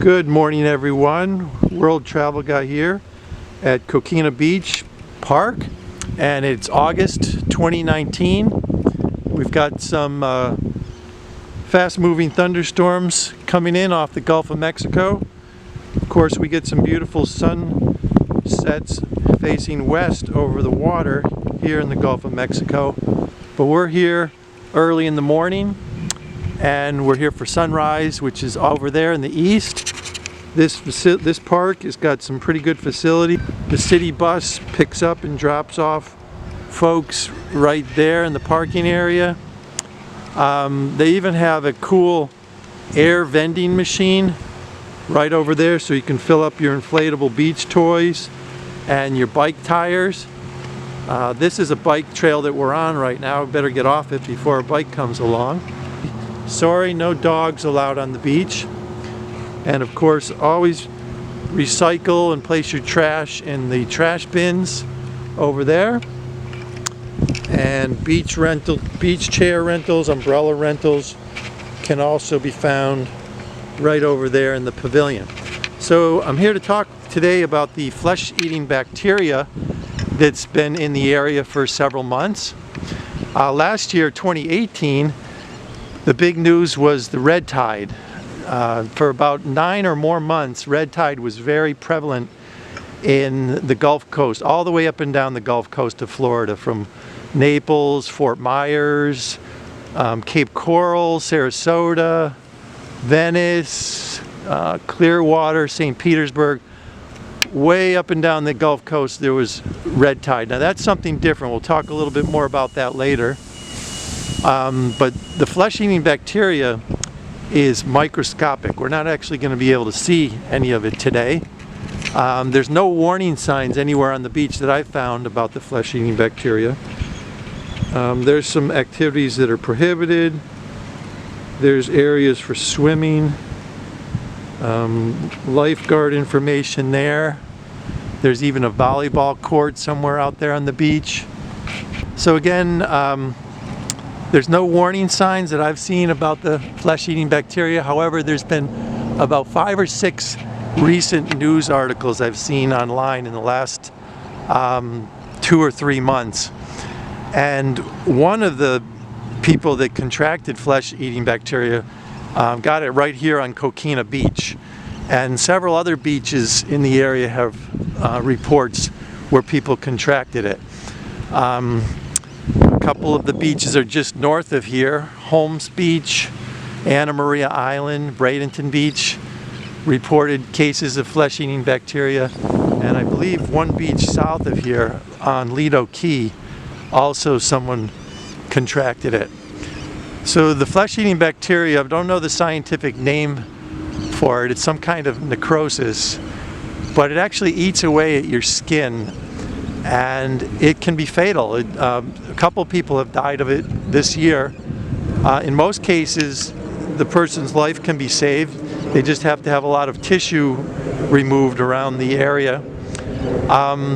Good morning, everyone. World Travel Guy here at Coquina Beach Park, and it's August 2019. We've got some fast-moving thunderstorms coming in off the Gulf of Mexico. Of course, we get some beautiful sunsets facing west over the water here in the Gulf of Mexico. But we're here early in the morning, and we're here for sunrise, which is over there in the east. This park has got some pretty good facility. The city bus picks up and drops off folks right there in the parking area. They even have a cool air vending machine right over there, so you can fill up your inflatable beach toys and your bike tires. This is a bike trail that we're on right now. We better get off it before a bike comes along. Sorry, no dogs allowed on the beach. And of course, always recycle and place your trash in the trash bins over there. And beach chair rentals, umbrella rentals can also be found right over there in the pavilion. So I'm here to talk today about the flesh-eating bacteria that's been in the area for several months. Last year, 2018, the big news was the red tide. For about 9 or more months, red tide was very prevalent in the Gulf Coast, all the way up and down the Gulf Coast of Florida, from Naples, Fort Myers, Cape Coral, Sarasota, Venice, Clearwater, St. Petersburg. Way up and down the Gulf Coast there was red tide. Now that's something different. We'll talk a little bit more about that later. But the flesh-eating bacteria is microscopic. We're not actually going to be able to see any of it today. There's no warning signs anywhere on the beach that I've found about the flesh-eating bacteria. There's some activities that are prohibited. There's areas for swimming. Lifeguard information there. There's even a volleyball court somewhere out there on the beach. So again, there's no warning signs that I've seen about the flesh-eating bacteria. However, there's been about 5 or 6 recent news articles I've seen online in the last 2 or 3 months. And one of the people that contracted flesh-eating bacteria got it right here on Coquina Beach. And several other beaches in the area have reports where people contracted it. A couple of the beaches are just north of here. Holmes Beach, Anna Maria Island, Bradenton Beach reported cases of flesh-eating bacteria. And I believe one beach south of here on Lido Key, also someone contracted it. So the flesh-eating bacteria, I don't know the scientific name for it. It's some kind of necrosis, but it actually eats away at your skin, and it can be fatal. A couple people have died of it this year. In most cases, the person's life can be saved. They just have to have a lot of tissue removed around the area.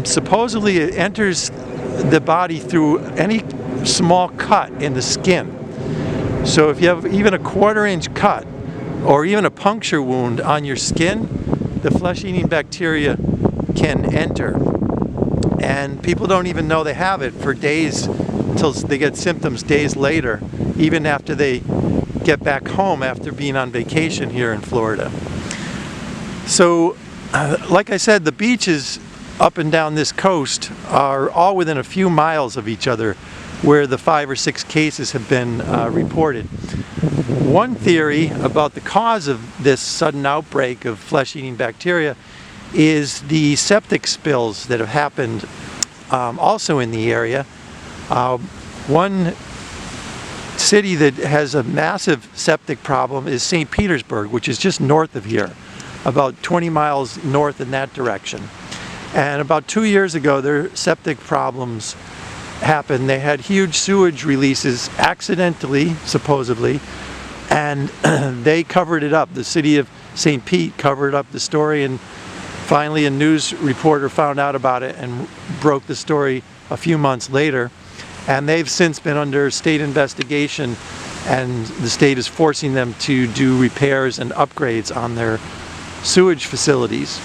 Supposedly, it enters the body through any small cut in the skin. So if you have even a 1/4-inch cut or even a puncture wound on your skin, the flesh-eating bacteria can enter. And people don't even know they have it for days until they get symptoms days later, even after they get back home after being on vacation here in Florida. So, like I said, the beaches up and down this coast are all within a few miles of each other, where the 5 or 6 cases have been reported. One theory about the cause of this sudden outbreak of flesh-eating bacteria is the septic spills that have happened also in the area. One city that has a massive septic problem is St. Petersburg, which is just north of here, about 20 miles north in that direction. And about 2 years ago, their septic problems happened. They had huge sewage releases accidentally, supposedly, and they covered it up. The city of St. Pete covered up the story, and finally a news reporter found out about it and broke the story a few months later. And they've since been under state investigation, and the state is forcing them to do repairs and upgrades on their sewage facilities.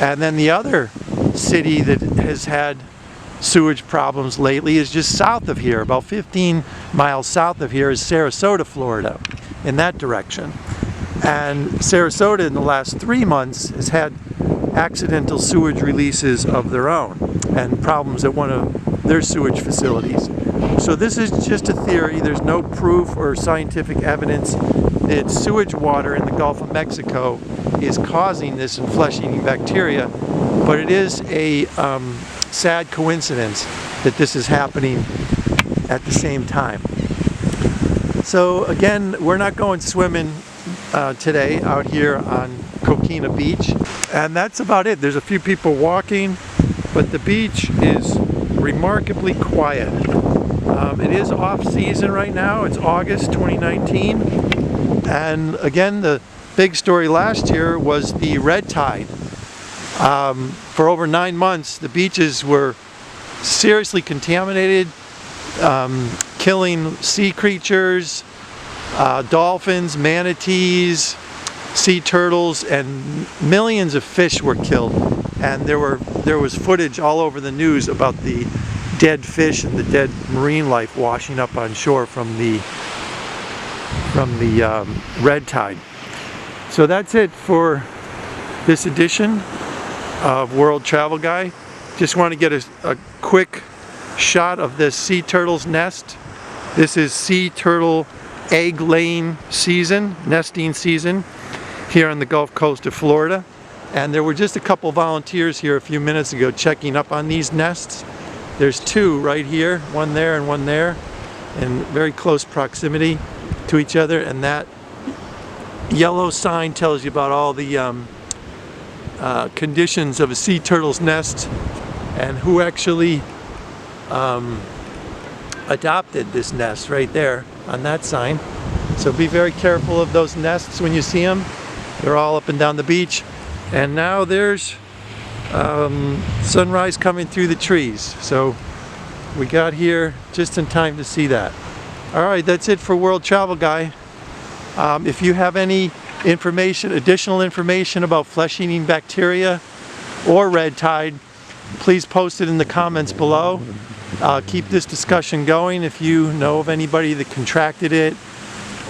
And then the other city that has had sewage problems lately is just south of here, about 15 miles south of here is Sarasota, Florida, in that direction. And Sarasota in the last 3 months has had accidental sewage releases of their own and problems at one of their sewage facilities. So this is just a theory. There's no proof or scientific evidence that sewage water in the Gulf of Mexico is causing this flesh-eating bacteria, but it is a sad coincidence that this is happening at the same time. So again, we're not going swimming today out here on Coquina Beach, and that's about it. There's a few people walking, but the beach is remarkably quiet. It is off season right now. It's August 2019, and again, the big story last year was the red tide. For over 9 months, the beaches were seriously contaminated, killing sea creatures, dolphins, manatees, sea turtles, and millions of fish were killed. And there was footage all over the news about the dead fish and the dead marine life washing up on shore from the red tide. So that's it for this edition of World Travel Guy. Just want to get a quick shot of this sea turtle's nest. This is sea turtle egg laying season, nesting season here on the Gulf Coast of Florida. And there were just a couple volunteers here a few minutes ago checking up on these nests. There's 2 right here, one there and one there, in very close proximity to each other, and that yellow sign tells you about all the conditions of a sea turtle's nest and who actually adopted this nest right there on that sign. So be very careful of those nests when you see them. They're all up and down the beach. And now there's sunrise coming through the trees. So we got here just in time to see that. Alright, that's it for World Travel Guy. If you have any additional information about flesh-eating bacteria or red tide, please post it in the comments below. Keep this discussion going if you know of anybody that contracted it,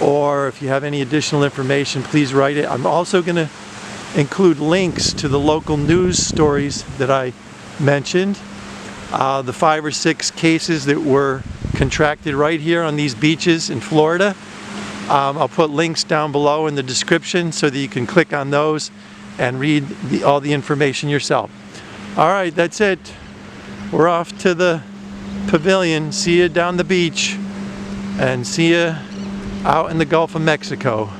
or if you have any additional information, please write it. I'm also going to include links to the local news stories that I mentioned, the 5 or 6 cases that were contracted right here on these beaches in Florida. I'll put links down below in the description so that you can click on those and read all the information yourself. Alright, that's it. We're off to the pavilion. See you down the beach, and see you out in the Gulf of Mexico.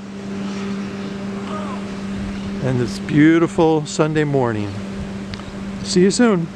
And this beautiful Sunday morning. See you soon.